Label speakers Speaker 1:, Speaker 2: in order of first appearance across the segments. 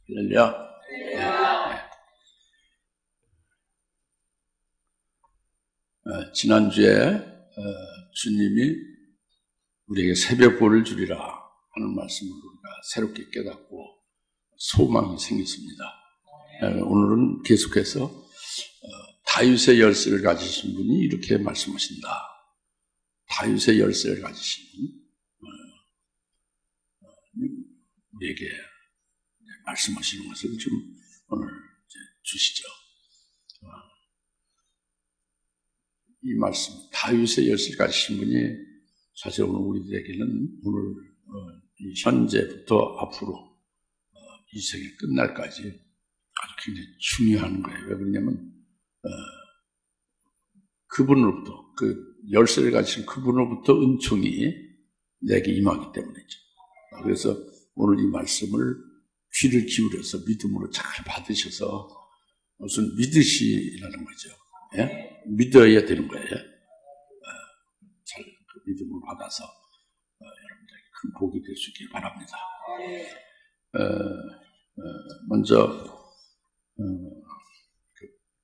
Speaker 1: 할렐루야. 지난주에 주님이 우리에게 새벽보를 주리라 하는 말씀을 우리가 새롭게 깨닫고 소망이 생겼습니다. 오늘은 계속해서 다윗의 열쇠를 가지신 분이 이렇게 말씀하신다. 다윗의 열쇠를 가지신 분, 우리에게 말씀하시는 것을 좀 오늘 주시죠. 이 말씀, 다윗의 열쇠를 가지신 분이 사실 오늘 우리들에게는 오늘 이 현재부터 앞으로 이 세계 끝날까지 아주 굉장히 중요한 거예요. 왜 그러냐면 그분으로부터, 그 열쇠를 가지신 그분으로부터 은총이 내게 임하기 때문이죠. 그래서 오늘 이 말씀을 귀를 기울여서 믿음으로 잘 받으셔서 무슨 믿으시라는 거죠. 예? 믿어야 되는 거예요. 잘 그 믿음을 받아서 여러분들에게 큰 복이 될 수 있길 바랍니다. 먼저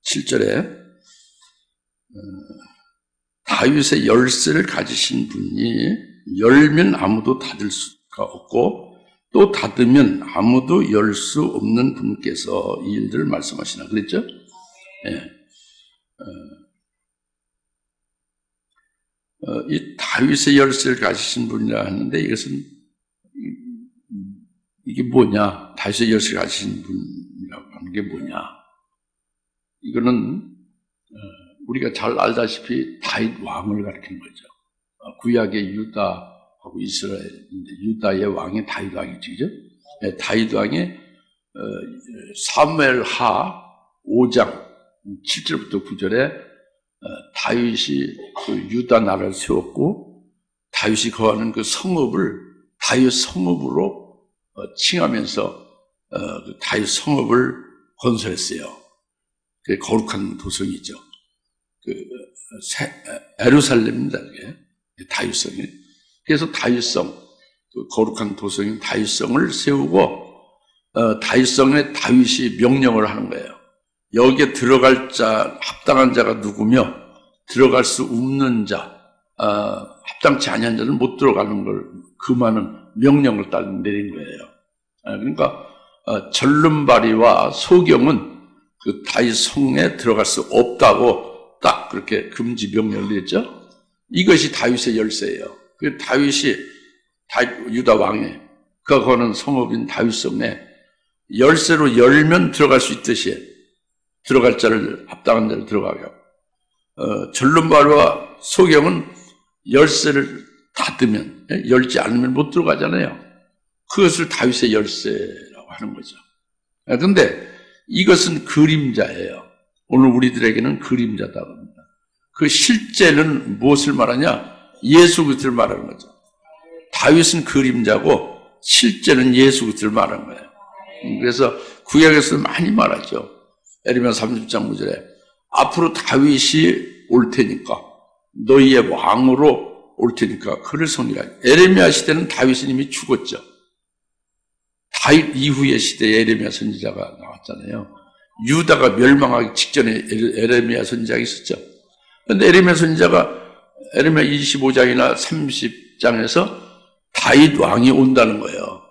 Speaker 1: 7절에 다윗의 열쇠를 가지신 분이 열면 아무도 닫을 수가 없고 또 닫으면 아무도 열 수 없는 분께서 이 일들을 말씀하시나 그랬죠? 예. 이 다윗의 열쇠를 가지신 분이라 하는데 이것은 이게 뭐냐? 다윗의 열쇠를 가지신 분이라고 하는 게 뭐냐? 이거는 우리가 잘 알다시피 다윗 왕을 가리키는 거죠. 구약의 유다하고 이스라엘인데 유다의 왕이 다윗 왕이죠. 그죠? 다윗 왕이 사무엘하 5장 7절부터 9절에 다윗이 그 유다 나라를 세웠고 다윗이 거하는 그 성읍을 다윗 성읍으로 칭하면서 그 다윗 성읍을 건설했어요. 그게 거룩한 도성이죠. 그 예루살렘입니다. 그게 다윗성이. 그래서 다윗성, 그 거룩한 도성인 다윗성을 세우고 다윗성에 다윗이 명령을 하는 거예요. 여기에 들어갈 자, 합당한 자가 누구며 들어갈 수 없는 자, 합당치 아니한 자는 못 들어가는 걸 금하는 명령을 딱 내린 거예요. 그러니까 절름발이와 소경은 그 다윗 성에 들어갈 수 없다고 딱 그렇게 금지 명령을 내렸죠. 이것이 다윗의 열쇠예요. 그 다윗이 유다 왕에 그가 거는 성읍인 다윗성에 열쇠로 열면 들어갈 수 있듯이 들어갈 자를 합당한 자를 들어가게 하고 절름발과 소경은 열쇠를 닫으면 열지 않으면 못 들어가잖아요. 그것을 다윗의 열쇠라고 하는 거죠. 그런데 이것은 그림자예요. 오늘 우리들에게는 그림자다 합니다. 그 실제는 무엇을 말하냐? 예수 그리스도를 말하는 거죠. 다윗은 그림자고 실제는 예수 그리스도를 말하는 거예요. 그래서 구약에서 많이 말하죠. 에레미야 30장 9절에 앞으로 다윗이 올 테니까 너희의 왕으로 올 테니까 그를 섬기라. 에레미야 시대는 다윗은 이미 죽었죠. 다윗 이후의 시대에 에레미야 선지자가 나왔잖아요. 유다가 멸망하기 직전에 에레미야 선지자가 있었죠. 그런데 에레미야 선지자가 에레미야 25장이나 30장에서 다윗 왕이 온다는 거예요.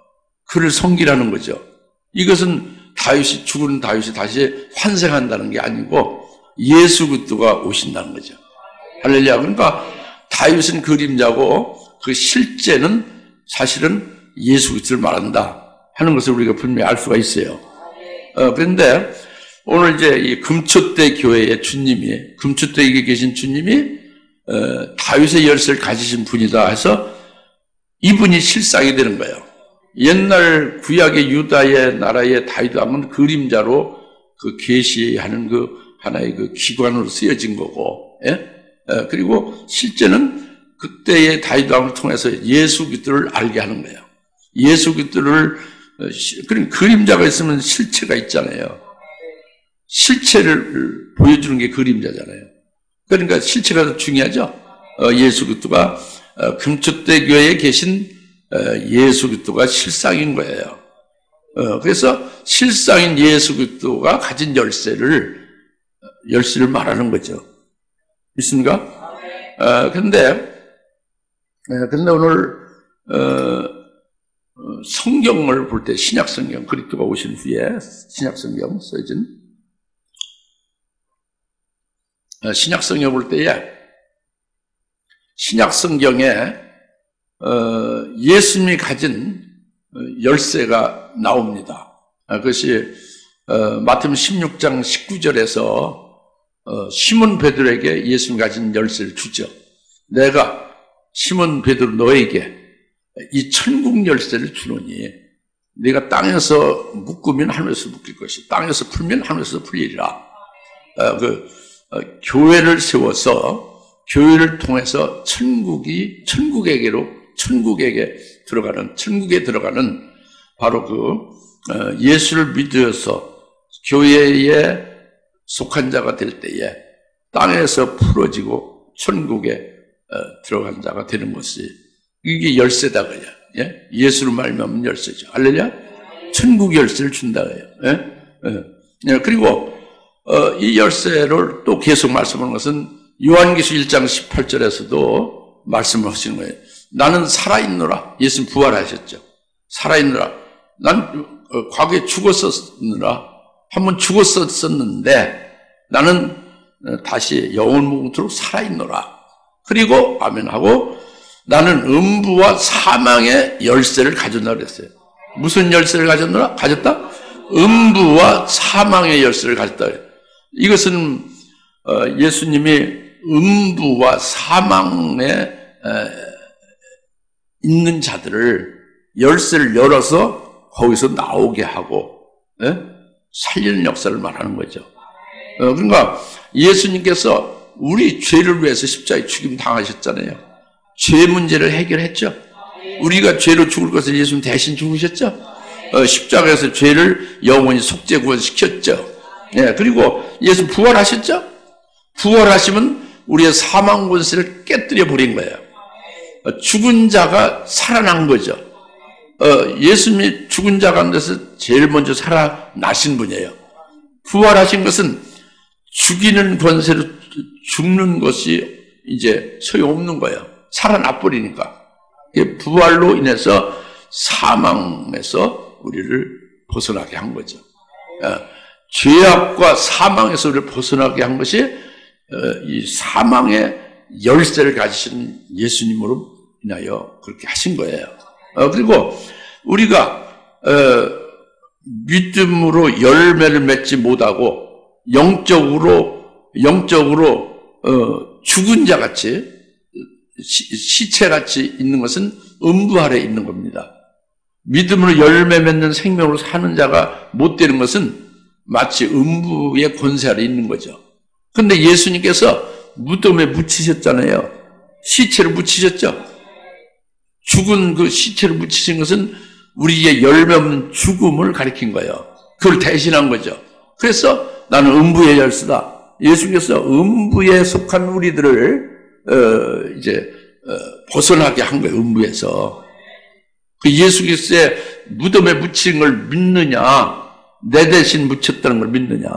Speaker 1: 그를 섬기라는 거죠. 이것은 다윗이 죽은 다윗이 다시 환생한다는 게 아니고 예수 그리스도가 오신다는 거죠. 할렐루야. 그러니까 다윗은 그림자고 그 실제는 사실은 예수 그리스도를 말한다 하는 것을 우리가 분명히 알 수가 있어요. 그런데 오늘 이제 이 금초대 교회의 주님이 금초대에 계신 주님이 다윗의 열쇠를 가지신 분이다 해서 이분이 실상이 되는 거예요. 옛날 구약의 유다의 나라의 다윗 왕은 그림자로 그 계시하는 그 하나의 그 기관으로 쓰여진 거고, 예? 그리고 실제는 그때의 다윗 왕을 통해서 예수 그리스도를 알게 하는 거예요. 예수 그리스도를 그런 그림자가 있으면 실체가 있잖아요. 실체를 보여주는 게 그림자잖아요. 그러니까 실체가 더 중요하죠. 예수 그리스도가 금초대 교회에 계신 예수 그리스도가 실상인 거예요. 그래서 실상인 예수 그리스도가 가진 열쇠를 말하는 거죠. 있습니까? 근데 오늘 성경을 볼 때 신약 성경 그리스도가 오신 후에 신약 성경 써진 신약 성경 볼 때에 신약 성경에 예수님이 가진 열쇠가 나옵니다. 그것이 마태복음 16장 19절에서 시몬 베드로에게 예수님이 가진 열쇠를 주죠. 내가 시몬 베드로 너에게 이 천국 열쇠를 주노니 네가 땅에서 묶으면 하늘에서 묶일 것이 땅에서 풀면 하늘에서 풀리리라. 교회를 세워서 교회를 통해서 천국에 들어가는 바로 예수를 믿어서 교회에 속한 자가 될 때에 땅에서 풀어지고 천국에 들어간 자가 되는 것이 이게 열쇠다 그야. 예? 예수로 말미암은 열쇠죠. 할렐루야. 천국 열쇠를 준다 그요. 예? 그리고 이 열쇠를 또 계속 말씀하는 것은 요한계시록 1장 18절에서도 말씀을 하시는 거예요. 나는 살아있노라. 예수님 부활하셨죠. 살아있노라. 난 과거에 죽었었느라. 한번 죽었었는데 나는 다시 영원무궁토록 살아있노라. 그리고 아멘하고 나는 음부와 사망의 열쇠를 가졌노라 그랬어요. 무슨 열쇠를 가졌노라? 가졌다? 음부와 사망의 열쇠를 가졌다. 이것은 예수님이 음부와 사망에 있는 자들을 열쇠를 열어서 거기서 나오게 하고 살리는 역사를 말하는 거죠. 그러니까 예수님께서 우리 죄를 위해서 십자가에 죽임 당하셨잖아요. 죄 문제를 해결했죠. 우리가 죄로 죽을 것을 예수님 대신 죽으셨죠. 십자가에서 죄를 영원히 속죄 구원시켰죠. 그리고 예수 부활하셨죠. 부활하시면 우리의 사망 권세를 깨뜨려 버린 거예요. 죽은 자가 살아난 거죠. 예수님이 죽은 자 가운데서 제일 먼저 살아나신 분이에요. 부활하신 것은 죽이는 권세로 죽는 것이 이제 소용없는 거예요. 살아나 버리니까. 부활로 인해서 사망에서 우리를 벗어나게 한 거죠. 죄악과 사망에서 우리를 벗어나게 한 것이 이 사망의 열쇠를 가지신 예수님으로 인하여 그렇게 하신 거예요. 그리고 우리가 믿음으로 열매를 맺지 못하고 영적으로 죽은 자같이 시체같이 있는 것은 음부 아래에 있는 겁니다. 믿음으로 열매 맺는 생명으로 사는 자가 못 되는 것은 마치 음부의 권세 아래에 있는 거죠. 그런데 예수님께서 무덤에 묻히셨잖아요. 시체를 묻히셨죠. 죽은 그 시체를 묻히신 것은 우리의 열매 없는 죽음을 가리킨 거예요. 그걸 대신한 거죠. 그래서 나는 음부의 열쇠다. 예수님께서 음부에 속한 우리들을 벗어나게 한 거예요. 음부에서. 그 예수 그리스도의 무덤에 묻힌 걸 믿느냐? 내 대신 묻혔다는 걸 믿느냐?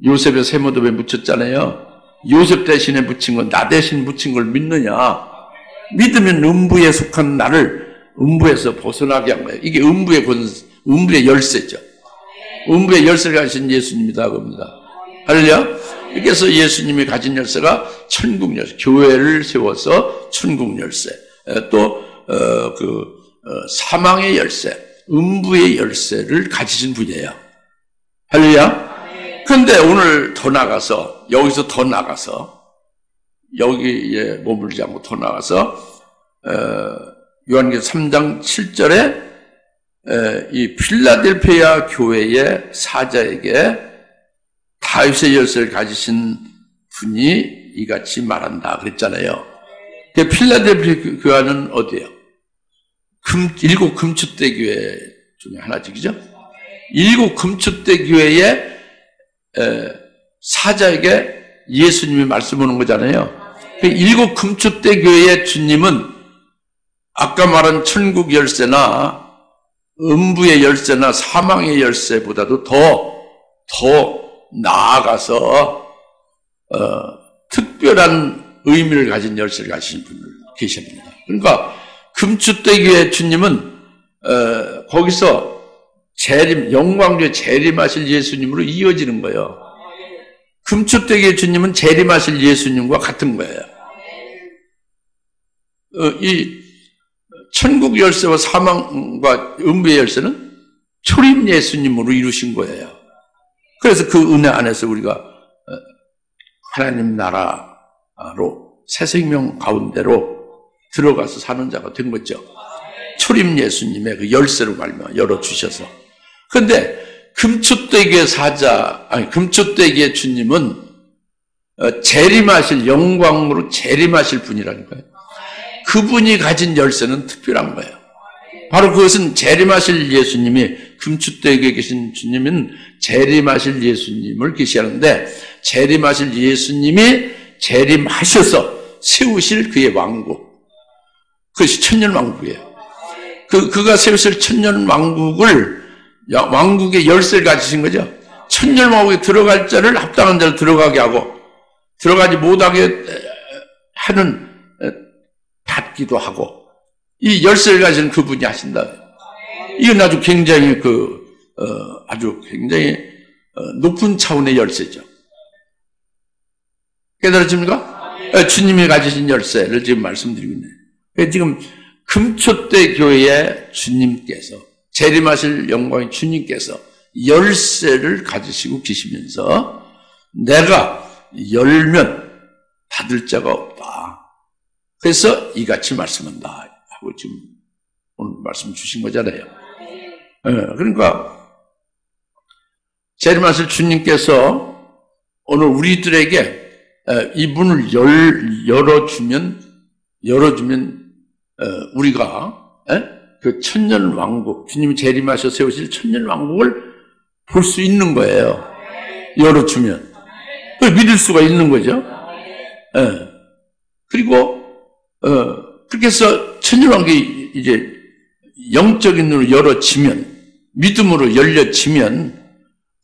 Speaker 1: 요셉의 새 무덤에 묻혔잖아요. 요셉 대신에 묻힌 건 나 대신 묻힌 걸 믿느냐? 믿으면 음부에 속한 나를 음부에서 벗어나게 한 거예요. 이게 음부의 열쇠죠. 음부의 열쇠를 가진 예수님이다 그럽니다. 할렐루야. 그래서 예수님이 가진 열쇠가 천국 열쇠, 교회를 세워서 천국 열쇠, 또 사망의 열쇠, 음부의 열쇠를 가지신 분이에요. 할렐루야. 그런데 오늘 더 나가서 여기서 더 나가서 여기에 머물지 않고 더 나가서 요한계시록 3장 7절에 이 필라델피아 교회의 사자에게 다윗의 열쇠를 가지신 분이 이같이 말한다 그랬잖아요. 그 필라델피아 교회는 어디예요? 일곱 금추대 교회 중에 하나죠, 그죠? 일곱 금추대 교회의 사자에게 예수님이 말씀하는 거잖아요. 그 일곱 금추대 교회의 주님은 아까 말한 천국 열쇠나 음부의 열쇠나 사망의 열쇠보다도 더 나아가서 특별한 의미를 가진 열쇠를 가진 분들 계십니다. 그러니까 금추대교의 주님은 거기서 영광주에 재림하실 예수님으로 이어지는 거예요. 금추대교의 주님은 재림하실 예수님과 같은 거예요. 이 천국 열쇠와 사망과 음부의 열쇠는 초림 예수님으로 이루신 거예요. 그래서 그 은혜 안에서 우리가 하나님 나라로 새 생명 가운데로 들어가서 사는 자가 된 거죠. 초림 예수님의 그 열쇠로 말미암아 열어주셔서. 그런데 금추대기의 주님은 재림하실 영광으로 재림하실 분이라니까요. 그분이 가진 열쇠는 특별한 거예요. 바로 그것은 재림하실 예수님이, 금추대기에 계신 주님은 재림하실 예수님을 계시하는데, 재림하실 예수님이 재림하셔서 세우실 그의 왕국, 그것이 천년왕국이에요. 그가 세우실 천년왕국을, 왕국의 열쇠를 가지신 거죠. 천년왕국에 들어갈 자를 합당한 자를 들어가게 하고 들어가지 못하게 하는 닫기도 하고, 이 열쇠를 가지는 그분이 하신다. 이건 아주 굉장히 아주 굉장히 높은 차원의 열쇠죠. 깨달아집니까? 주님이 가지신 열쇠를 지금 말씀드리고 있네요. 지금 금초대 교회의 주님께서, 재림하실 영광의 주님께서 열쇠를 가지시고 계시면서 내가 열면 닫을 자가 없다. 그래서 이같이 말씀한다 하고 지금 오늘 말씀 주신 거잖아요. 그러니까 재림하실 주님께서 오늘 우리들에게 이 문을 열어주면 우리가 그 천년왕국, 주님이 재림하셔 세우실 천년왕국을 볼 수 있는 거예요. 열어주면. 믿을 수가 있는 거죠. 그리고 그렇게 해서 천년왕국이 이제 영적인 눈으로 열어지면, 믿음으로 열려지면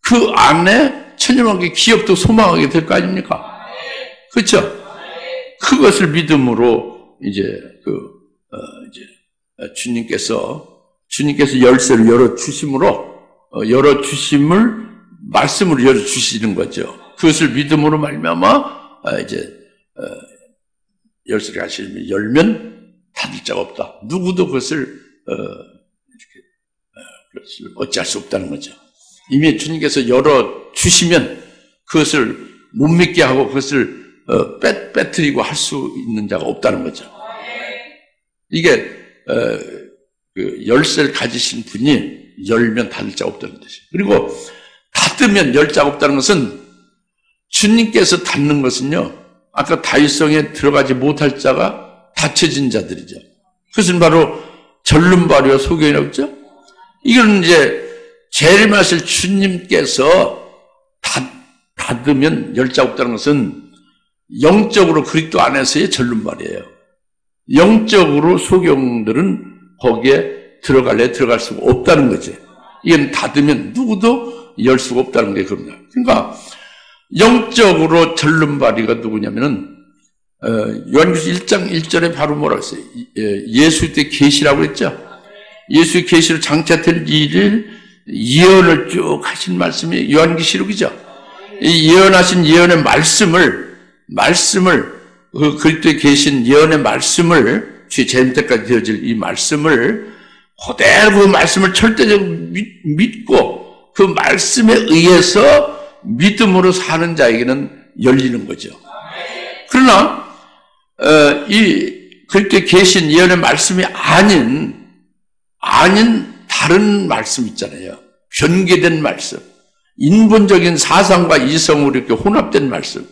Speaker 1: 그 안에 천년왕국의 기업도 소망하게 될 거 아닙니까? 그렇죠? 그것을 믿음으로 이제 주님께서 열쇠를 열어주심을 말씀으로 열어주시는 거죠. 그것을 믿음으로 말미암아 열쇠를 가시면 열면 닫을 자가 없다. 누구도 그것을 어찌할 수 없다는 거죠. 이미 주님께서 열어주시면 그것을 못 믿게 하고 그것을 빼뜨리고 할 수 있는 자가 없다는 거죠. 이게 그 열쇠를 가지신 분이 열면 닫을 자가 없다는 뜻이에요. 그리고 닫으면 열 자가 없다는 것은, 주님께서 닫는 것은요, 아까 다윗성에 들어가지 못할 자가 닫혀진 자들이죠. 그것은 바로 절름발이와 소경이라고 했죠. 이건 이제 재림하실 주님께서 닫으면 열 자가 없다는 것은 영적으로 그리스도 안에서의 절름발이에요. 영적으로 소경들은 거기에 들어갈 수가 없다는 거지. 이건 닫으면 누구도 열 수가 없다는 게 그럽니다. 그러니까 영적으로 절름발이가 누구냐면은 요한계시록 1장 1절에 바로 뭐라고 했어요? 예수 때 계시라고 했죠. 예수의 계시로 장차될 일을 예언을 쭉 하신 말씀이 요한계시록이죠. 이 예언하신 예언의 말씀을 그리스도에 계신 예언의 말씀을, 주의 재림 때까지 되어질 이 말씀을 그대로 그 말씀을 절대적으로 믿고 그 말씀에 의해서 믿음으로 사는 자에게는 열리는 거죠. 그러나 이 그리스도에 계신 예언의 말씀이 아닌 다른 말씀 있잖아요. 변개된 말씀, 인본적인 사상과 이성으로 이렇게 혼합된 말씀,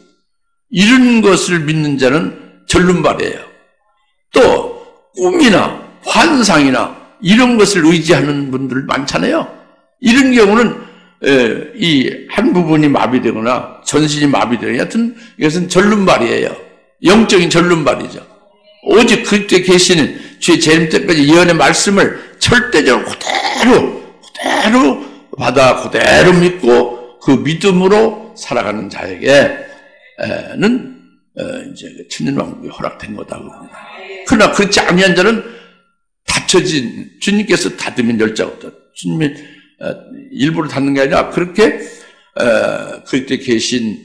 Speaker 1: 이런 것을 믿는 자는 절름발이에요. 또 꿈이나 환상이나 이런 것을 의지하는 분들 많잖아요. 이런 경우는 이 한 부분이 마비되거나 전신이 마비되거나, 하여튼 이것은 절름발이에요. 영적인 절름발이죠. 오직 그때 계시는 주의 재림 때까지 예언의 말씀을 절대적으로 그대로 받아 그대로 믿고 그 믿음으로 살아가는 자에게는 이제 천년왕국이 허락된 거다. 그러나 그렇지 아니한 자는 닫혀진, 주님께서 닫으면 열자가 없다. 주님이 일부러 닫는 게 아니라 그렇게 그때 계신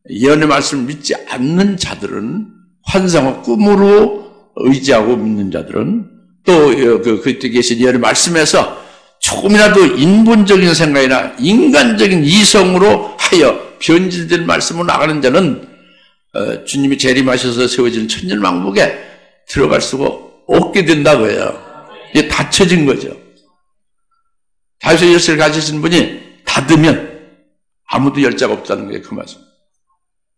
Speaker 1: 예언의 말씀을 믿지 않는 자들은, 환상과 꿈으로 의지하고 믿는 자들은, 또 그때 계신 예언의 말씀에서 조금이라도 인본적인 생각이나 인간적인 이성으로 하여 변질된 말씀으로 나가는 자는 주님이 재림하셔서 세워지는 천년왕국에 들어갈 수가 없게 된다고요. 이게 닫혀진 거죠. 다윗의 열쇠를 가지신 분이 닫으면 아무도 열자가 없다는 게 그 말씀.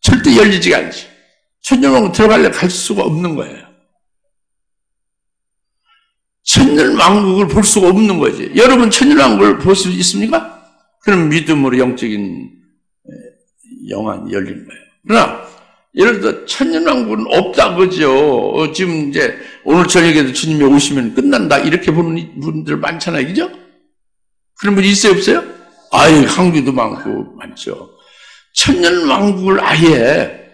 Speaker 1: 절대 열리지가 않지. 천년왕국 들어가려 갈 수가 없는 거예요. 천년왕국을 볼 수가 없는 거지. 여러분 천년왕국을 볼 수 있습니까? 그럼 믿음으로 영적인 영안이 열리는 거예요. 그러나 예를 들어 천년왕국은 없다 그죠. 지금 이제 오늘 저녁에도 주님이 오시면 끝난다 이렇게 보는 분들 많잖아요. 그죠? 그런 분이 있어요 없어요? 아유, 한국에도 많고 많죠. 천년왕국을 아예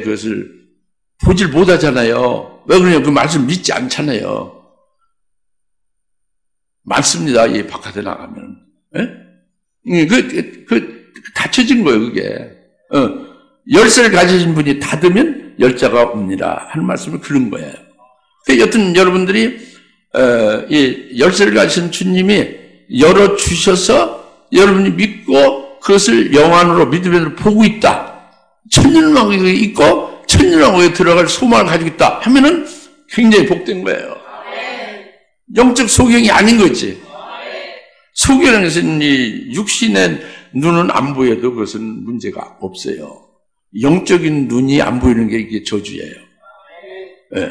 Speaker 1: 그것을 보질 못하잖아요. 왜 그러냐? 그 말씀 믿지 않잖아요. 많습니다. 이 바깥에 나가면. 예? 닫혀진 거예요, 그게. 열쇠를 가지신 분이 닫으면 열자가 없느니라 하는 말씀을 그런 거예요. 여튼 여러분들이, 이 열쇠를 가지신 주님이 열어주셔서 여러분이 믿고 그것을 영안으로 믿으면서 보고 있다. 천년왕국에 있고 천년왕국에 들어갈 소망을 가지고 있다 하면은 굉장히 복된 거예요. 영적 소경이 아닌 거지. 소경은 이 육신의 눈은 안 보여도 그것은 문제가 없어요. 영적인 눈이 안 보이는 게 이게 저주예요. 네.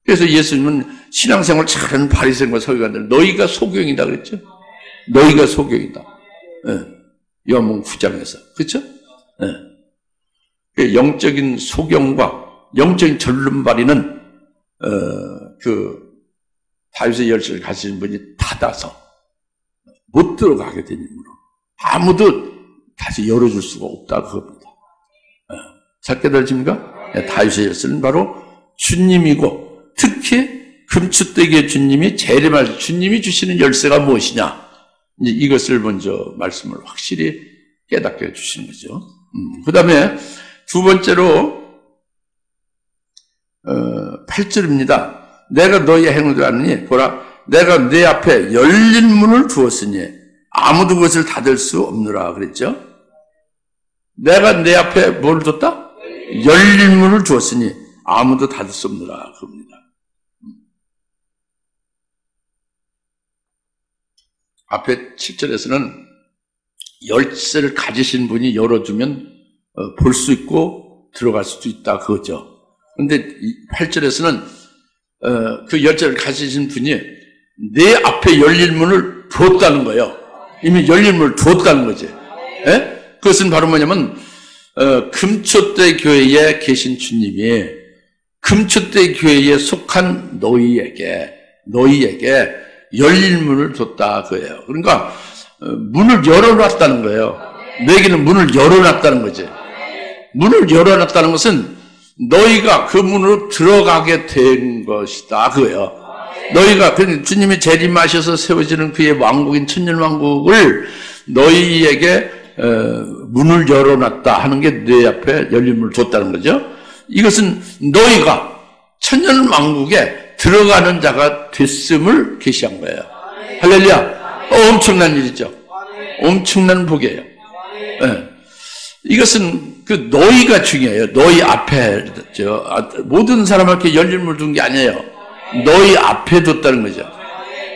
Speaker 1: 그래서 예수님은 신앙생활 잘하는 바리새인과 서기관들, 너희가 소경이다 그랬죠? 너희가 소경이다. 네. 요한복음 9장에서. 그렇죠? 네. 영적인 소경과 영적인 절름발이는 다윗의 열쇠를 가지신 분이 닫아서 못 들어가게 된 이유로 아무도 다시 열어줄 수가 없다 그겁니다. 잘 깨달으십니까? 다윗의 열쇠는 바로 주님이고, 특히 금추대기의 주님이 재림할 주님이 주시는 열쇠가 무엇이냐, 이제 이것을 먼저 말씀을 확실히 깨닫게 해주시는 거죠. 그 다음에 두 번째로 8절입니다. 내가 너희의 행위를 아느니 보라, 내가 내 앞에 열린 문을 두었으니 아무도 그것을 닫을 수 없느라 그랬죠. 내가 내 앞에 뭘 뒀다? 열린 문을 두었으니 아무도 닫을 수 없느라 그럽니다. 앞에 7절에서는 열쇠를 가지신 분이 열어주면 볼 수 있고 들어갈 수도 있다 그거죠. 그런데 8절에서는 그 열쇠를 가지신 분이 내 앞에 열린 문을 두었다는 거예요. 이미 열린 문을 두었다는 거지. 예? 그것은 바로 뭐냐면 금초대 교회에 계신 주님이 금초대 교회에 속한 너희에게 열린 문을 뒀다 그거예요. 그러니까 문을 열어놨다는 거예요. 너에게는 문을 열어놨다는 거지. 문을 열어놨다는 것은 너희가 그 문으로 들어가게 된 것이다 그거예요. 너희가 주님이 재림하셔서 세워지는 그의 왕국인 천년왕국을 너희에게 문을 열어놨다 하는 게 내 앞에 열린 문을 뒀다는 거죠. 이것은 너희가 천년왕국에 들어가는 자가 됐음을 계시한 거예요. 할렐루야. 엄청난 일이죠. 엄청난 복이에요. 네. 이것은 그 너희가 중요해요. 너희 앞에 모든 사람한테 열린 문을 둔 게 아니에요. 너희 앞에 뒀다는 거죠.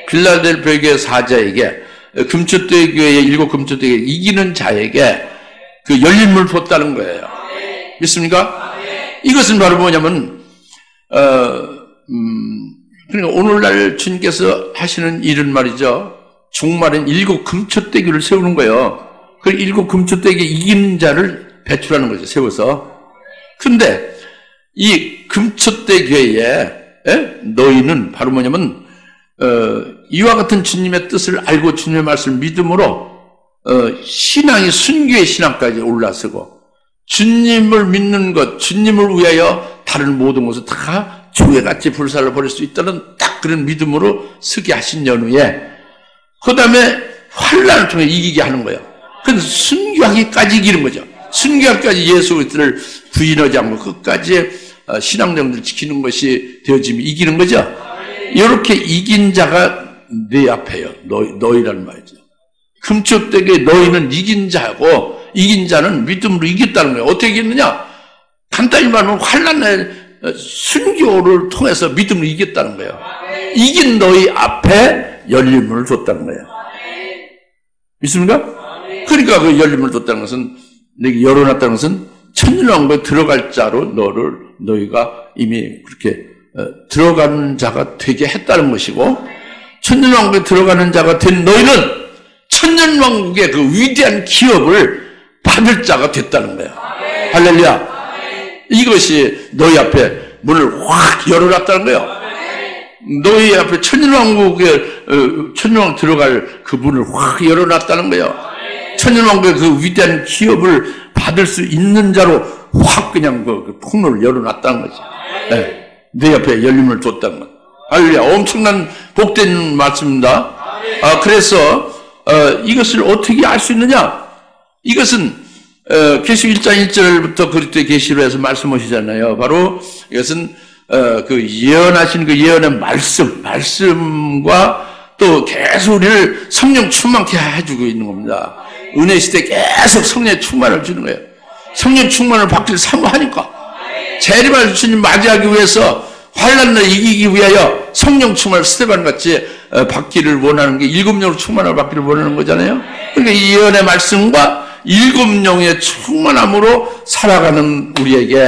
Speaker 1: 빌라델피아 교회 사자에게, 금초대 교회의 7 금초대 교회 이기는 자에게 그 열린 문을 뒀다는 거예요. 믿습니까? 이것은 바로 뭐냐면 그러니까 오늘날 주님께서 하시는 일은 말이죠. 종말은 7 금초대교를 세우는 거예요. 그 7 금초대교 이기는 자를 배출하는 거죠. 세워서. 근데 이 금초대 교회에 너희는 바로 뭐냐면 이와 같은 주님의 뜻을 알고 주님의 말씀을 믿음으로 신앙이 순교의 신앙까지 올라서고 주님을 믿는 것, 주님을 위하여 다른 모든 것을 다 조개같이 불살라 버릴 수 있다는 딱 그런 믿음으로 서게 하신 연후에 그 다음에 환난을 통해 이기게 하는 거예요. 그건 순교하기까지 이기는 거죠. 순교하기까지 예수 그리스도를 부인하지 않고 끝까지 신앙정들을 지키는 것이 되어지면 이기는 거죠. 이렇게 이긴 자가 내 앞에요. 너희란 말이죠. 금쪽되게 너희는 이긴 자고 이긴 자는 믿음으로 이겼다는 거예요. 어떻게 이겼느냐? 간단히 말하면 환난의 순교를 통해서 믿음으로 이겼다는 거예요. 이긴 너희 앞에 열림을 줬다는 거예요. 믿습니까? 그러니까 그 열림을 줬다는 것은 내게 열어놨다는 것은 천년왕국에 들어갈 자로 너희가 이미 그렇게 들어가는 자가 되게 했다는 것이고 천년왕국에 들어가는 자가 된 너희는 천년왕국의 그 위대한 기업을 받을 자가 됐다는 거야. 할렐루야. 이것이 너희 앞에 문을 확 열어놨다는 거예요. 너희 앞에 천년왕국에 천년왕국 들어갈 그 문을 확 열어놨다는 거예요. 천년왕국의 그 위대한 기업을 받을 수 있는 자로 확 그냥 그 폭로를 열어놨다는 거지. 네. 내 앞에 열림을 줬다는 것. 할렐루야. 엄청난 복된 말씀입니다. 그래서 이것을 어떻게 알 수 있느냐? 이것은 계시 1장 1절부터 그리스도의 계시로 해서 말씀하시잖아요. 바로 이것은 그 예언하신 그 예언의 말씀과 또 계속 우리를 성령 충만케 해주고 있는 겁니다. 은혜 시대 계속 성령의 충만을 주는 거예요. 성령 충만을 받기를 사모하니까 재림할 주님 맞이하기 위해서 환난을 이기기 위하여 성령 충만을 스테반 같이 받기를 원하는 게 일곱 영으로 충만을 받기를 원하는 거잖아요. 그러니까 이 예언의 말씀과 일곱 영의 충만함으로 살아가는 우리에게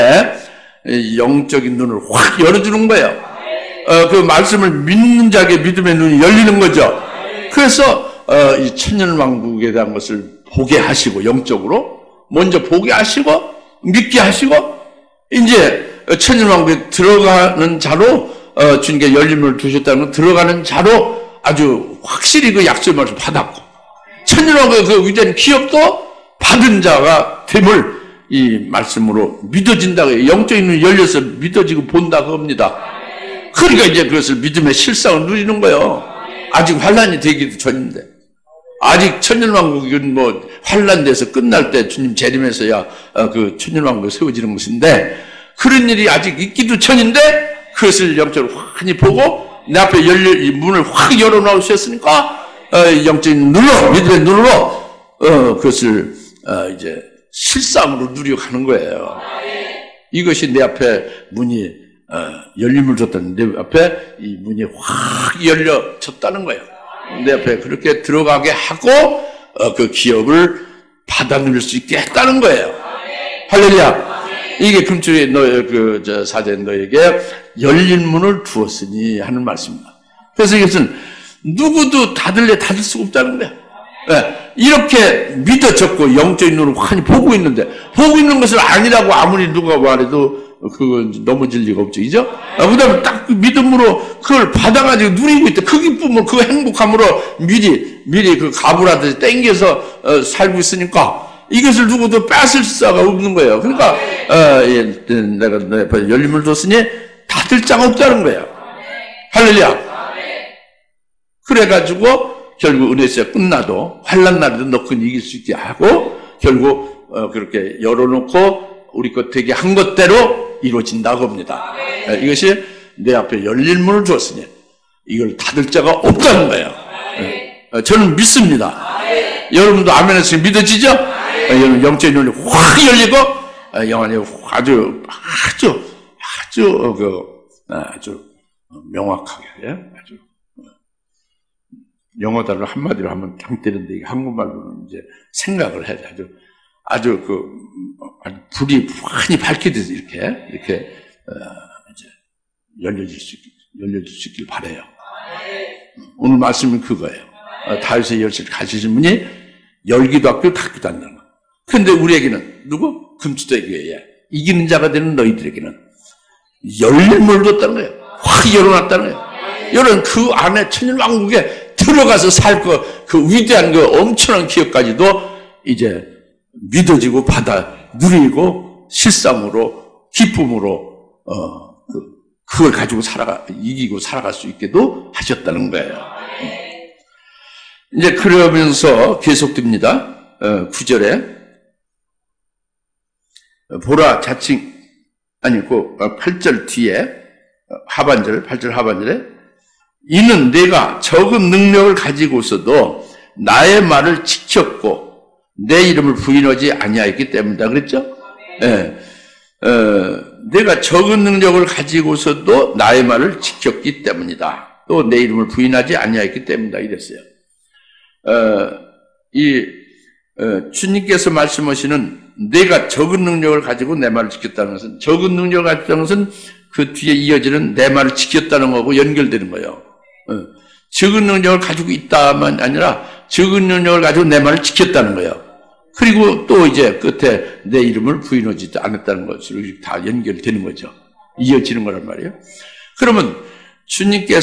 Speaker 1: 영적인 눈을 확 열어주는 거예요. 그 말씀을 믿는 자에게 믿음의 눈이 열리는 거죠. 그래서 이 천년왕국에 대한 것을 보게 하시고 영적으로 먼저 보게 하시고 믿게 하시고 이제 천년왕국에 들어가는 자로 주님께 열림을 두셨다는 건 들어가는 자로 아주 확실히 그 약속의 말씀을 받았고 천년왕국의 그 위대한 기업도 받은 자가 됨을 이 말씀으로 믿어진다고 해요. 영적인 눈이 열려서 믿어지고 본다 그겁니다. 그러니까 이제 그것을 믿음의 실상을 누리는 거예요. 아직 환란이 되기도 전인데 아직 천년왕국은 뭐 환란돼서 끝날 때 주님 재림해서야 그 천년왕국이 세워지는 것인데 그런 일이 아직 있기도 전인데 그것을 영적으로 환히 보고 내 앞에 이 문을 확 열어놓으셨으니까 영적인 눈으로 믿음의 눈으로 그것을 이제 실상으로 누려가는 거예요. 이것이 내 앞에 문이 열림을 줬다는 내 앞에 이 문이 확 열려졌다는 거예요. 내 앞에 그렇게 들어가게 하고 그 기업을 받아 누릴 수 있게 했다는 거예요. 할렐루야. 이게 금주의 사제 너에게 열린 문을 두었으니 하는 말씀입니다. 그래서 이것은 누구도 닫을 수가 없다는 거예요. 네. 이렇게 믿어졌고 영적인 눈을 환히 보고 있는데 보고 있는 것을 아니라고 아무리 누가 말해도 그건 넘어질 리가 없죠. 그죠? 그 다음에 딱 믿음으로 그걸 받아가지고 누리고 있다. 그 기쁨을, 그 행복함으로 미리 그 가부라듯이 땡겨서 살고 있으니까 이것을 누구도 뺏을 수가 없는 거예요. 그러니까 내가 내 앞에 열림을 줬으니 닫을 자가 없다는 거예요. 할렐루야. 그래가지고 결국 은혜시가 끝나도 환난 날에도 너큰 이길 수 있게 하고 결국 그렇게 열어놓고 우리 것 되게 한 것대로 이루어진다고 합니다. 이것이 내 앞에 열린 문을 주었으니 이걸 닫을 자가 없다는 거예요. 저는 믿습니다. 여러분도 아멘에서 믿어지죠? 여러분 영적인 눈이 확 열리고 영안이 아주 명확하게 아주 영어다를 한마디로 하면 당때는데 한국말로는 이제 생각을 해야 돼. 아주 불이 환히 밝혀져서 이렇게 이제 열려질 수 있길 바래요. 오늘 말씀은 그거예요. 다윗의 열쇠를 가지신 분이 열기도 하고 닫기도 한다는 거. 그런데 우리에게는 누구? 금수대 교회에 이기는 자가 되는 너희들에게는 열림을 줬다는 거예요. 확 열어놨다는 거예요. 이런 그 안에 천일왕국에 들어가서 살 그 위대한 그 엄청난 기업까지도 이제 믿어지고 받아 누리고 실상으로 기쁨으로 그걸 가지고 이기고 살아갈 수 있게도 하셨다는 거예요. 이제 그러면서 계속됩니다. 9절에 보라 자칭 아니고 8절 뒤에 하반절 8절 하반절에 이는 내가 적은 능력을 가지고서도 나의 말을 지켰고 내 이름을 부인하지 아니하였기 때문이다 그랬죠? 예. 내가 적은 능력을 가지고서도 나의 말을 지켰기 때문이다. 또 내 이름을 부인하지 아니하였기 때문이다 이랬어요. 주님께서 말씀하시는 내가 적은 능력을 가지고 내 말을 지켰다는 것은 적은 능력을 가졌다는 것은 그 뒤에 이어지는 내 말을 지켰다는 거하고 연결되는 거예요. 적은 능력을 가지고 있다만 아니라 적은 능력을 가지고 내 말을 지켰다는 거예요. 그리고 또 이제 끝에 내 이름을 부인하지 않았다는 것으로 다 연결되는 거죠. 이어지는 거란 말이에요. 그러면 주님께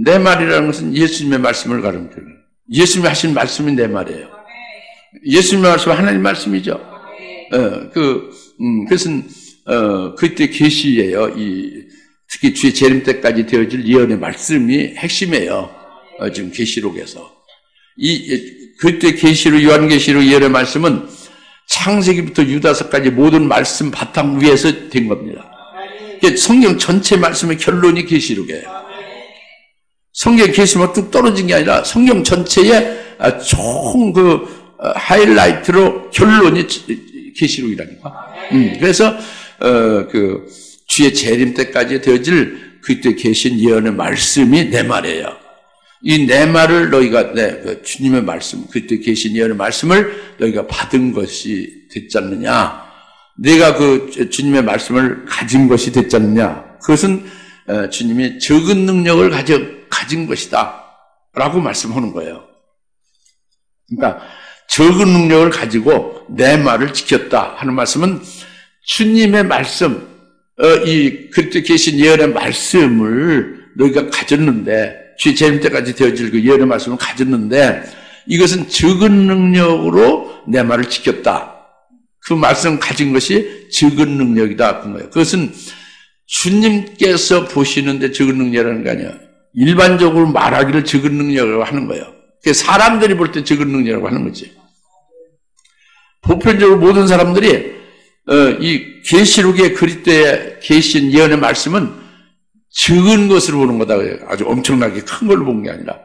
Speaker 1: 내 말이라는 것은 예수님의 말씀을 가르쳐요. 예수님이 하신 말씀이 내 말이에요. 예수님의 말씀은 하나님 말씀이죠. 그것은 그때 계시예요. 특히 주의 재림 때까지 되어질 예언의 말씀이 핵심이에요. 지금 계시록에서 그때 계시록 요한계시록 예언의 말씀은 창세기부터 유다서까지 모든 말씀 바탕 위에서 된 겁니다. 성경 전체 말씀의 결론이 계시록이에요. 성경 계시록만 뚝 떨어진 게 아니라 성경 전체의 총 하이라이트로 결론이 계시록이라니까. 그래서 그 주의 재림 때까지 되어질 그때 계신 예언의 말씀이 내 말이에요. 이 내 말을 너희가 그 주님의 말씀, 그때 계신 예언의 말씀을 너희가 받은 것이 됐지 않느냐? 내가 그 주님의 말씀을 가진 것이 됐지 않느냐? 그것은 주님이 적은 능력을 가진 것이다 라고 말씀하는 거예요. 그러니까 적은 능력을 가지고 내 말을 지켰다 하는 말씀은 주님의 말씀, 그때 계신 예언의 말씀을 너희가 가졌는데, 주의 재림 때까지 되어질 그 예언의 말씀을 가졌는데, 이것은 적은 능력으로 내 말을 지켰다. 그 말씀 가진 것이 적은 능력이다. 그런 거예요. 그것은 주님께서 보시는데 적은 능력이라는 게 아니야. 일반적으로 말하기를 적은 능력이라고 하는 거예요. 사람들이 볼 때 적은 능력이라고 하는 거지. 보편적으로 모든 사람들이 이 계시록의 그리스도에 계신 예언의 말씀은 적은 것으로 보는 거다. 아주 엄청나게 큰 걸로 보는 게 아니라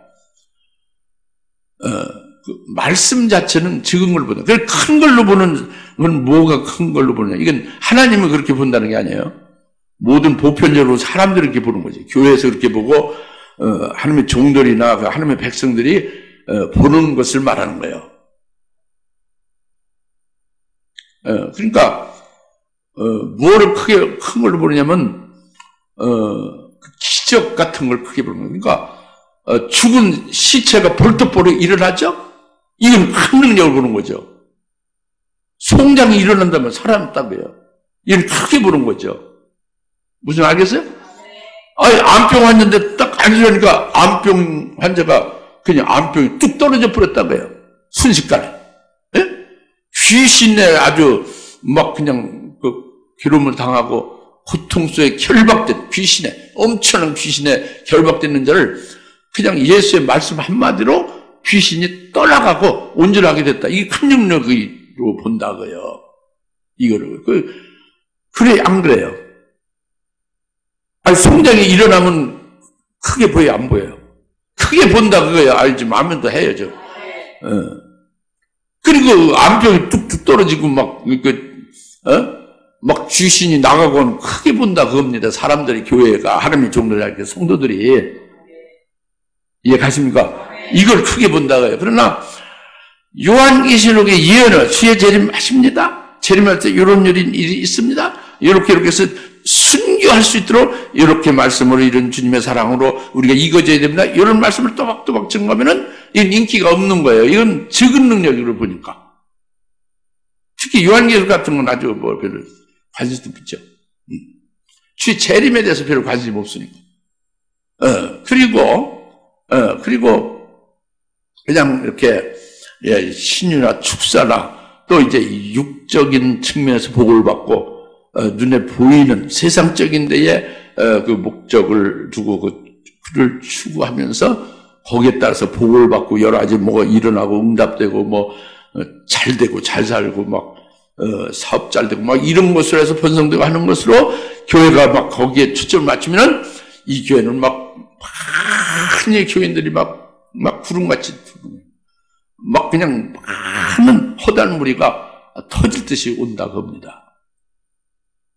Speaker 1: 그 말씀 자체는 적은 걸로 보는 거예요. 큰 걸로 보는 건 뭐가 큰 걸로 보느냐. 이건 하나님은 그렇게 본다는 게 아니에요. 모든 보편적으로 사람들이 그렇게 보는 거지. 교회에서 그렇게 보고 하나님의 종들이나 하나님의 백성들이 보는 것을 말하는 거예요. 그러니까 뭐를 크게 큰 걸로 보느냐면 기적 같은 걸 크게 보는 거예요. 그러니까 죽은 시체가 벌떡벌떡 일어나죠? 이건 큰 능력을 보는 거죠. 송장이 일어난다면 살아났다고요. 이건 크게 보는 거죠. 무슨 알겠어요? 아니, 암병 왔는데 딱 앉으려니까 암병 환자가 그냥 암병이 뚝 떨어져 버렸다고요. 순식간에. 예? 귀신에 아주 막 그냥 그 괴로움을 당하고 고통 속에 결박된 귀신에, 엄청난 귀신에 결박되는 자를 그냥 예수의 말씀 한마디로 귀신이 떠나가고 온전하게 됐다. 이게 큰 능력으로 본다고요. 이거를. 그래, 안 그래요? 아니, 송장이 일어나면 크게 보여요, 안 보여요? 크게 본다 그거예요. 알지, 마음에 더 해야죠. 그리고 암병이 뚝뚝 떨어지고 막 귀신이 나가고 하면 크게 본다 그겁니다. 사람들이, 교회가, 하나님의 종들이, 성도들이. 이해 가십니까? 이걸 크게 본다고요. 그러나 요한계시록의 예언은 주의 재림하십니다. 재림할 때 이런 일이 있습니다. 이렇게 해서 순교할 수 있도록 이렇게 말씀으로 이런 주님의 사랑으로 우리가 이거져야 됩니다. 이런 말씀을 또박또박 증거하면은 이건 인기가 없는 거예요. 이건 적은 능력으로 보니까. 특히 요한계시록 같은 건 아주 별로 관심도 없죠. 주의 재림에 대해서 별로 관심이 없으니까. 그리고 그냥 이렇게 신유나 축사나 또 이제 육적인 측면에서 복을 받고 눈에 보이는 세상적인 데에 그 목적을 두고 그를 추구하면서 거기에 따라서 복을 받고 여러 가지 뭐가 일어나고 응답되고 뭐 잘 되고 잘 살고 막 사업 잘 되고 막 이런 것으로 해서 번성되고 하는 것으로 교회가 막 거기에 초점을 맞추면은 이 교회는 막 많은 교인들이 막 구름같이 막 그냥 많은 허다한 무리가 터질 듯이 온다 겁니다.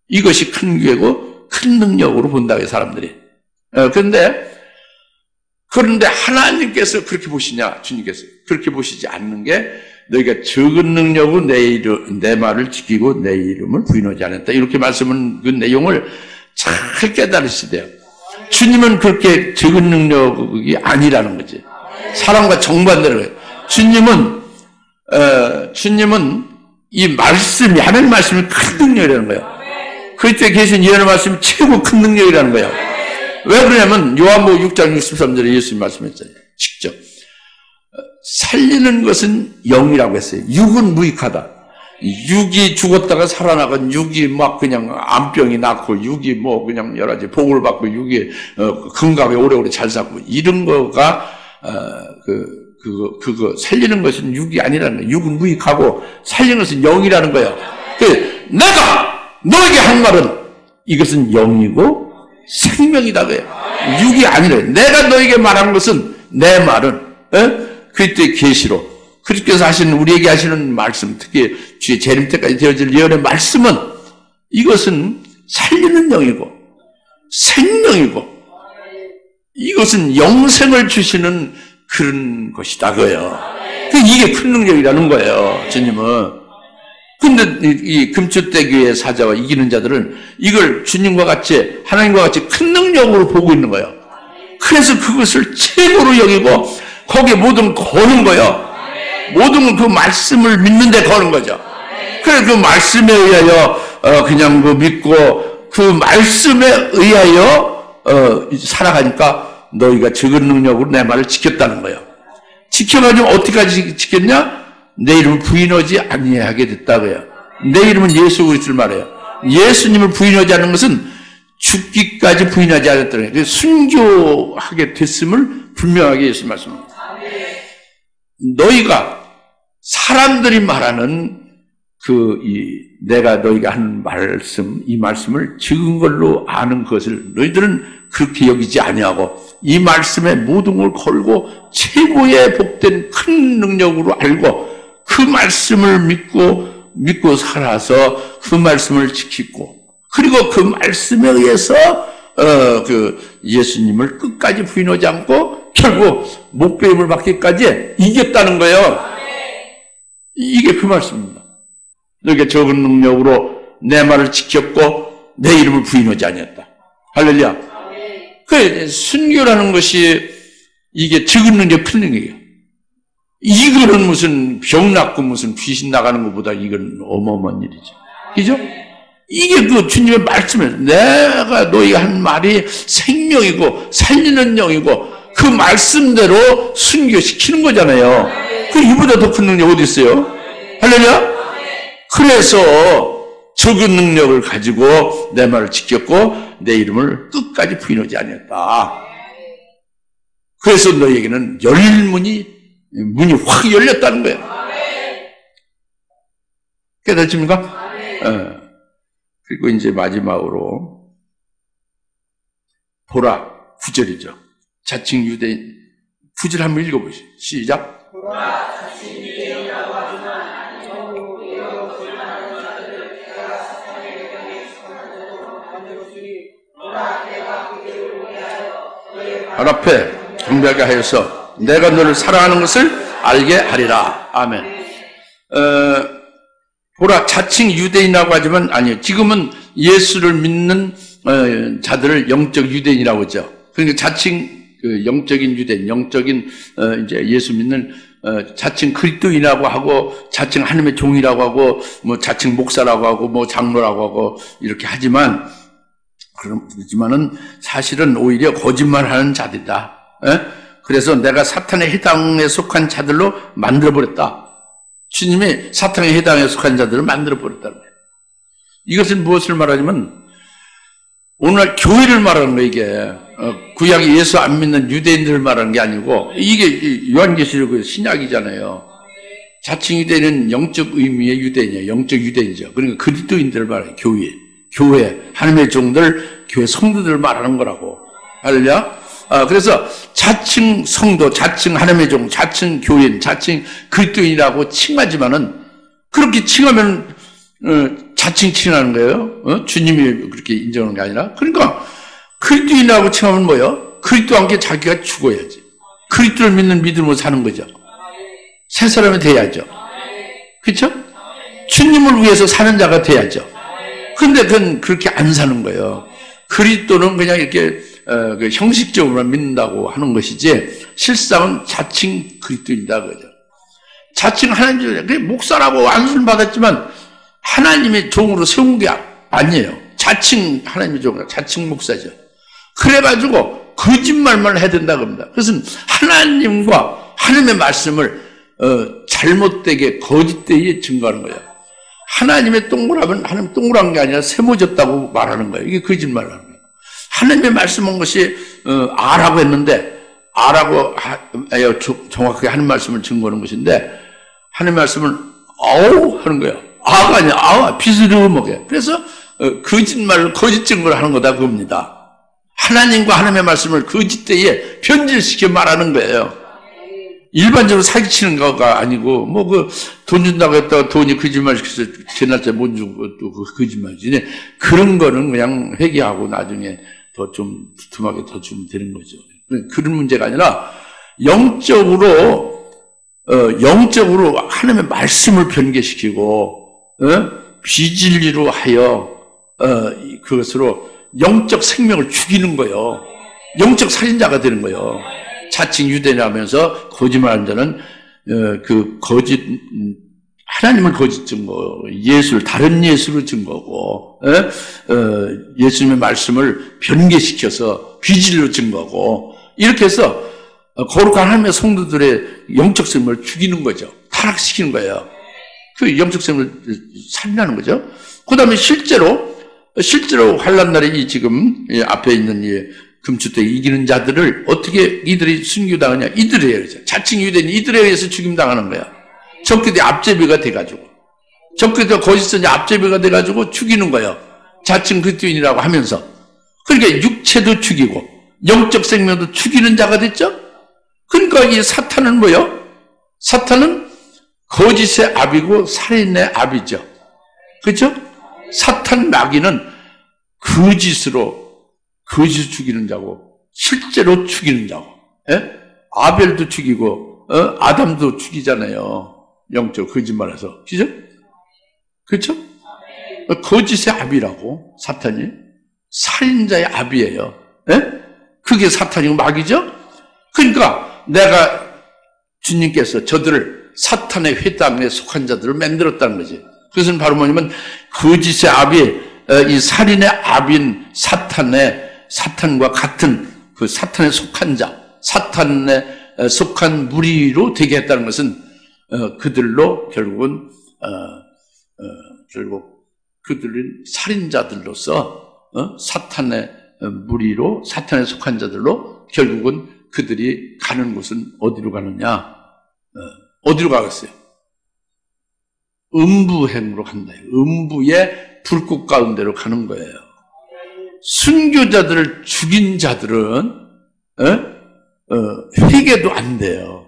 Speaker 1: 이것이 큰 교회고 큰 능력으로 본다, 사람들이. 그런데 하나님께서 그렇게 보시냐? 주님께서 그렇게 보시지 않는 게 너희가 적은 능력으로 내 말을 지키고 내 이름을 부인하지 않았다. 이렇게 말씀은 그 내용을 잘 깨달으셔야 돼요. 주님은 그렇게 적은 능력이 아니라는 거지. 사람과 정반대로 해요. 주님은 이 말씀이, 하나님 말씀이 큰 능력이라는 거예요. 그때 계신 예언의 말씀이 최고 큰 능력이라는 거예요. 왜 그러냐면 요한복음 6장 63절에 예수님 말씀했잖아요. 직접. 살리는 것은 영이라고 했어요. 육은 무익하다. 육이 죽었다가 살아나간 육이 막 그냥 암병이 낫고 육이 뭐 그냥 여러 가지 복을 받고 육이 건강하게 오래오래 잘 살고 이런 거가 그거 살리는 것은 육이 아니라는 거예요. 육은 무익하고 살리는 것은 영이라는 거예요. 내가 너에게 한 말은 이것은 영이고 생명이다 그래요. 육이 아니래. 내가 너에게 말한 것은 내 말은 그때 계시로 그리스도께서 하시는 우리에게 하시는 말씀, 특히 주의 재림 때까지 되어질 예언의 말씀은 이것은 살리는 영이고 생명이고 이것은 영생을 주시는 그런 것이다 그래요. 이게 큰 능력이라는 거예요. 주님은. 근데 이 금추대교의 사자와 이기는 자들은 이걸 주님과 같이 하나님과 같이 큰 능력으로 보고 있는 거예요. 그래서 그것을 최고로 여기고 거기에 모든 거는 거예요. 모든 그 말씀을 믿는 데 거는 거죠. 그래서 그 말씀에 의하여 그냥 믿고 그 말씀에 의하여 살아가니까 너희가 적은 능력으로 내 말을 지켰다는 거예요. 지켜가지고 어디까지 지켰냐? 내 이름을 부인하지 아니하게 됐다고요. 내 이름은 예수 그리스도를 말해요. 예수님을 부인하지 않는 것은 죽기까지 부인하지 않았다는 거예요. 순교하게 됐음을 분명하게 예수 말씀합니다. 너희가 사람들이 말하는 내가 너희가 하는 말씀, 이 말씀을 적은 걸로 아는 것을 너희들은 그렇게 여기지 아니하고 이 말씀에 모든 걸 걸고 최고의 복된 큰 능력으로 알고 그 말씀을 믿고 살아서 그 말씀을 지키고 그리고 그 말씀에 의해서 예수님을 끝까지 부인하지 않고 결국 목배임을 받기까지 이겼다는 거예요. 이게 그 말씀입니다. 너희가 적은 능력으로 내 말을 지켰고 내 이름을 부인하지 아니했다. 할렐루야. 그 순교라는 것이 이게 적은 능력, 큰 능력이에요. 이거는 무슨 병 낫고 무슨 귀신 나가는 것보다 이건 어마어마한 일이죠. 그죠? 이게 그 주님의 말씀이에요. 내가 너희가 한 말이 생명이고 살리는 영이고 그 말씀대로 순교시키는 거잖아요. 그 이보다 더 큰 능력 어디 있어요? 할렐루야? 그래서 적은 능력을 가지고 내 말을 지켰고 내 이름을 끝까지 부인하지 아니했다. 그래서 너희에게는 문이 확 열렸다는 거예요. 깨닫습니까? 그리고 이제 마지막으로 보라 9절이죠. 자칭 유대인 9절 한번 읽어보시죠. 시작. 보라 자칭 유대인이라고 하지만 발 앞에 경배하게 하여서 내가 너를 사랑하는 것을 알게 하리라. 아멘. 보라 자칭 유대인이라고 하지만 아니에요. 지금은 예수를 믿는 자들을 영적 유대인이라고 하죠. 그러니까 자칭 영적인 유대인, 영적인 이제 예수 믿는 자칭 그리스도인이라고 하고 자칭 하나님의 종이라고 하고 뭐 자칭 목사라고 하고 뭐 장로라고 하고 이렇게 하지만 그렇지만은 사실은 오히려 거짓말하는 자들이다. 그래서 내가 사탄의 해당에 속한 자들로 만들어버렸다. 주님이 사탄의 해당에 속한 자들을 만들어버렸다는 거예요. 이것은 무엇을 말하냐면 오늘날 교회를 말하는 거예요. 이게 구약에 예수 안 믿는 유대인들을 말하는 게 아니고 이게 요한계시록 신약이잖아요. 자칭 유대인은 영적 의미의 유대인이에요. 영적 유대인이죠. 그러니까 그리스도인들을 말해요. 교회 하나님의 종들, 교회 성도들을 말하는 거라고. 알냐? 그래서 자칭 성도, 자칭 하나님의 종, 자칭 교인, 자칭 그리스도인이라고 칭하지만은 그렇게 칭하면 자칭 칭하는 거예요. 주님이 그렇게 인정하는 게 아니라. 그러니까 그리스도인이라고 칭하면 뭐예요? 그리스도와 함께 자기가 죽어야지. 그리스도를 믿는 믿음으로 사는 거죠. 새 사람이 돼야죠. 그렇죠? 주님을 위해서 사는 자가 돼야죠. 근데 그건 그렇게 안 사는 거예요. 그리스도는 그냥 이렇게 형식적으로 믿는다고 하는 것이지 실상은 자칭 그리스도인이다 그죠. 자칭 하나님 목사라고 안수를 받았지만 하나님의 종으로 세운 게 아니에요. 자칭 하나님의 종으로 자칭 목사죠. 그래가지고 거짓말만 해야 된다고 합니다. 그것은 하나님과 하나님의 말씀을 잘못되게 거짓되게 증거하는 거예요. 하나님의 동그라면 하나님 동그란 게 아니라 세모졌다고 말하는 거예요. 이게 거짓말하는 거예요. 하나님의 말씀한 것이 아라고 했는데 아라고 정확하게 하는 말씀을 증거하는 것인데 하나님의 말씀을 아우 하는 거예요. 아가 아니야. 아와 비스듬 먹게. 그래서 거짓말을 거짓 증거를 하는 거다 그겁니다. 하나님과 하나님의 말씀을 거짓되게 변질시켜 말하는 거예요. 일반적으로 사기치는 거가 아니고 돈 준다고 했다가 돈이 거짓말 시켜서 제날짜 못 주고 또 거짓말이지. 그런 거는 그냥 회개하고 나중에 더 좀 두툼하게 더 주면 되는 거죠. 그런 문제가 아니라 영적으로 하나님의 말씀을 변개시키고 비진리로 하여 그것으로 영적 생명을 죽이는 거예요. 영적 살인자가 되는 거예요. 자칭 유대인이라면서 거짓말하는 자는 그 거짓 하나님을 거짓 증거, 예수를 다른 예수로 증거고, 예수님의 말씀을 변개시켜서 비진리로 증거고 이렇게 해서 거룩한 하나님의 성도들의 영적 생명을 죽이는 거죠. 타락시키는 거예요. 그 영적 생명을 살인하는 거죠. 그 다음에 실제로 환난 날에 지금 앞에 있는 이 금추대 이기는 자들을 어떻게 이들이 순교당하냐? 이들에 의해서 자칭 유대인 이들에 의해서 죽임당하는 거야. 적그리 앞제비가 돼가지고 적그리 거짓선이 앞제비가 돼가지고 죽이는 거예요. 자칭 그리스도인이라고 하면서. 그러니까 육체도 죽이고 영적 생명도 죽이는 자가 됐죠. 그러니까 이 사탄은 뭐요? 사탄은 거짓의 압이고 살인의 압이죠. 그렇죠? 사탄 마귀는 거짓으로 죽이는 자고 실제로 죽이는 자고. 아벨도 죽이고 아담도 죽이잖아요. 영적 거짓말해서. 그죠? 그렇죠? 거짓의 압이라고 사탄이 살인자의 압이에요. 그게 사탄이고 마귀죠? 그러니까 내가 주님께서 저들을 사탄의 회당에 속한 자들을 만들었다는 거지. 그것은 바로 뭐냐면 거짓의 압이 이 살인의 압인 사탄과 같은 그 사탄에 속한 자, 사탄에 속한 무리로 되게 했다는 것은 그들로 결국은 결국 그들은 살인자들로서 사탄의 무리로 사탄에 속한 자들로 결국은 그들이 가는 곳은 어디로 가느냐? 어디로 가겠어요? 음부행으로 간다. 음부의 불꽃 가운데로 가는 거예요. 순교자들을 죽인 자들은 회개도 안 돼요.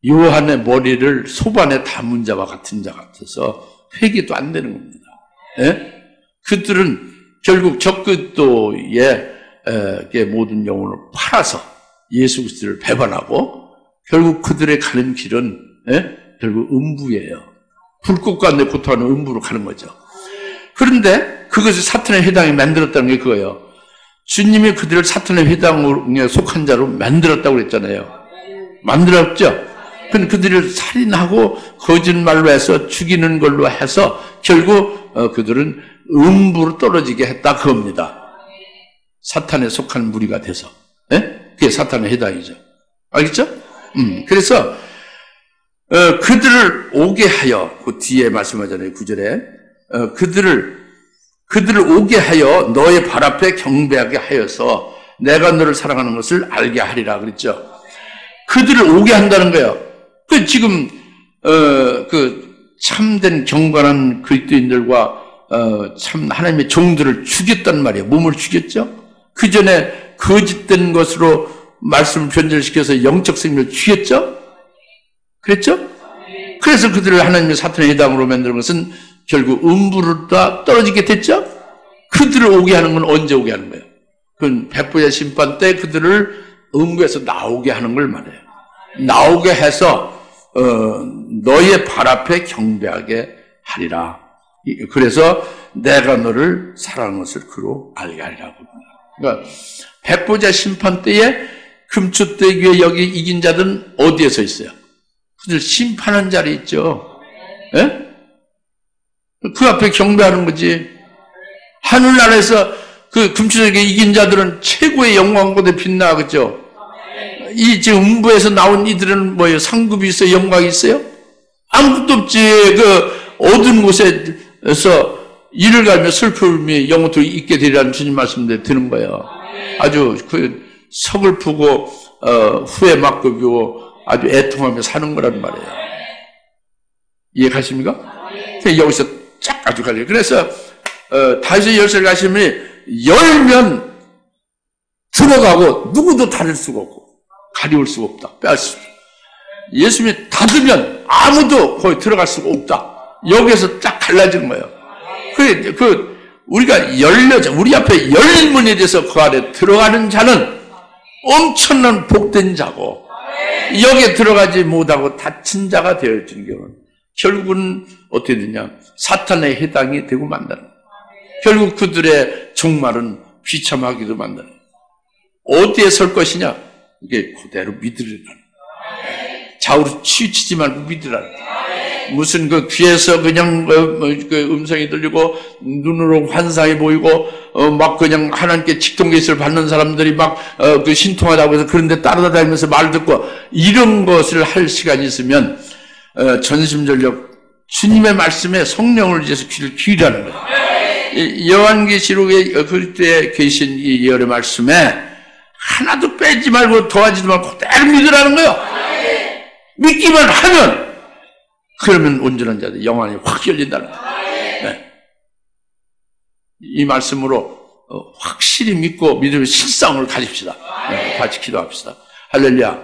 Speaker 1: 요한의 머리를 소반에 담은 자와 같은 자 같아서 회개도 안 되는 겁니다. 그들은 결국 적그리스도의 모든 영혼을 팔아서 예수 그리스도를 배반하고 결국 그들의 가는 길은 결국 음부예요. 불꽃 가운데 고통하는 음부로 가는 거죠. 그런데 그것을 사탄의 회당에 만들었다는 게 그거예요. 주님이 그들을 사탄의 회당에 속한 자로 만들었다고 그랬잖아요. 만들었죠? 근데 그들을 살인하고 거짓말로 해서 죽이는 걸로 해서 결국 그들은 음부로 떨어지게 했다 그겁니다. 사탄에 속한 무리가 돼서. 그게 사탄의 해당이죠. 알겠죠? 그래서 그들을 오게 하여, 그 뒤에 말씀하잖아요. 9절에 그들을 오게 하여 너의 발 앞에 경배하게 하여서 내가 너를 사랑하는 것을 알게 하리라 그랬죠. 그들을 오게 한다는 거예요. 그 지금 그 참된 경건한 그리스도인들과 참 하나님의 종들을 죽였단 말이에요. 몸을 죽였죠. 그 전에 거짓된 것으로 말씀을 변절시켜서 영적 생명을 죽였죠. 그랬죠? 그래서 그들을 하나님의 사탄의 해당으로 만드는 것은 결국 음부로 다 떨어지게 됐죠. 그들을 오게 하는 건 언제 오게 하는 거예요? 그건 백보자 심판 때 그들을 음부에서 나오게 하는 걸 말해요. 나오게 해서 너의 발 앞에 경배하게 하리라. 그래서 내가 너를 사랑하는 것을 그로 알게 하리라고. 그러니까 백보자 심판 때에 금추대교에 여기 이긴 자들은 어디에 서 있어요? 그들 심판한 자리에 있죠. 예? 그 앞에 경배하는 거지. 하늘나라에서 그 금추대교에 이긴 자들은 최고의 영광보다 빛나, 그죠? 이 지금 음부에서 나온 이들은 뭐예요? 상급이 있어요? 영광이 있어요? 아무것도 없지. 그 어두운 곳에서 이를 갈며 슬픔이 영원토록 있게 되리라는 주님 말씀대로 드는 거예요. 아주 그 서글프고 후회 막급이고 아주 애통하며 사는 거란 말이에요. 이해 가십니까? 여기서 쫙 아주 갈려요. 그래서 다윗의 열쇠를 가시면 열면 들어가고 누구도 닫을 수가 없고 가리울 수가 없다. 빼앗을 수 없다. 예수님이 닫으면 아무도 거기 들어갈 수가 없다. 여기에서 쫙 갈라지는 거예요. 우리가 우리 앞에 열린 문에 대해서 그 안에 들어가는 자는 엄청난 복된 자고, 여기에 들어가지 못하고 닫힌 자가 되어지는 경우는 결국은 어떻게 되냐? 사탄의 해당이 되고 만다는 거예요. 결국 그들의 종말은 비참하기도 만다는 거예요. 어디에 설 것이냐? 이게 그대로 믿으라는 거예요. 좌우로 치우치지 말고 믿으라는 거예요. 무슨 그 귀에서 그냥 그 음성이 들리고 눈으로 환상이 보이고 막 그냥 하나님께 직통계시를 받는 사람들이 막 그 신통하다고 해서 그런데 따라다니면서 말 듣고 이런 것을 할 시간이 있으면 전심전력 주님의 말씀에 성령을 위해서 귀를 기울이라는 거예요. 요한계시록에 그때 계신 이 예언의 말씀에 하나도 빼지 말고 더하지도 말고 그대로 믿으라는 거예요. 믿기만 하면 그러면 온전한 자들 영안이 확 열린다는 거예요. 네. 이 말씀으로 확실히 믿고 믿음의 실상을 가집시다. 네, 같이 기도합시다. 할렐루야.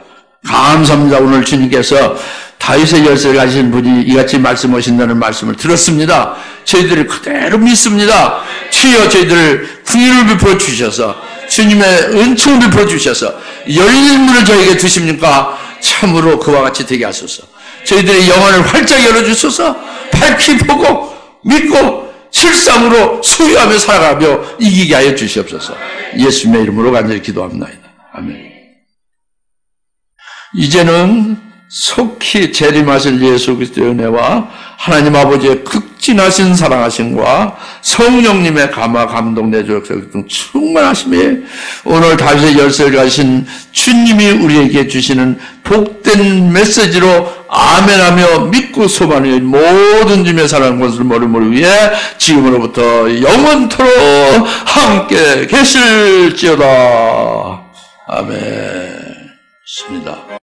Speaker 1: 감사합니다. 오늘 주님께서 다윗의 열쇠를 가진 분이 이같이 말씀하신다는 말씀을 들었습니다. 저희들이 그대로 믿습니다. 주여 저희들을 궁유를 베풀어 주셔서 주님의 은총을 베풀어 주셔서 열린 문을 저에게 주십니까? 참으로 그와 같이 되게 하소서. 저희들의 영혼을 활짝 열어주소서. 밝히 보고 믿고 실상으로 소유하며 살아가며 이기게 하여 주시옵소서. 예수님의 이름으로 간절히 기도합니다. 아멘. 이제는 속히 재림하실 예수 그리스도의 은혜와 하나님 아버지의 극진하신 사랑하심과 성령님의 감화 감동 내조력 등 충만하심에 오늘 다윗의 열쇠를 가신 주님이 우리에게 주시는 복된 메시지로 아멘하며 믿고 소망하는 모든 주님의 사랑하는 것을 모르므로 위해 지금으로부터 영원토록 함께 계실지어다. 아멘. 있습니다.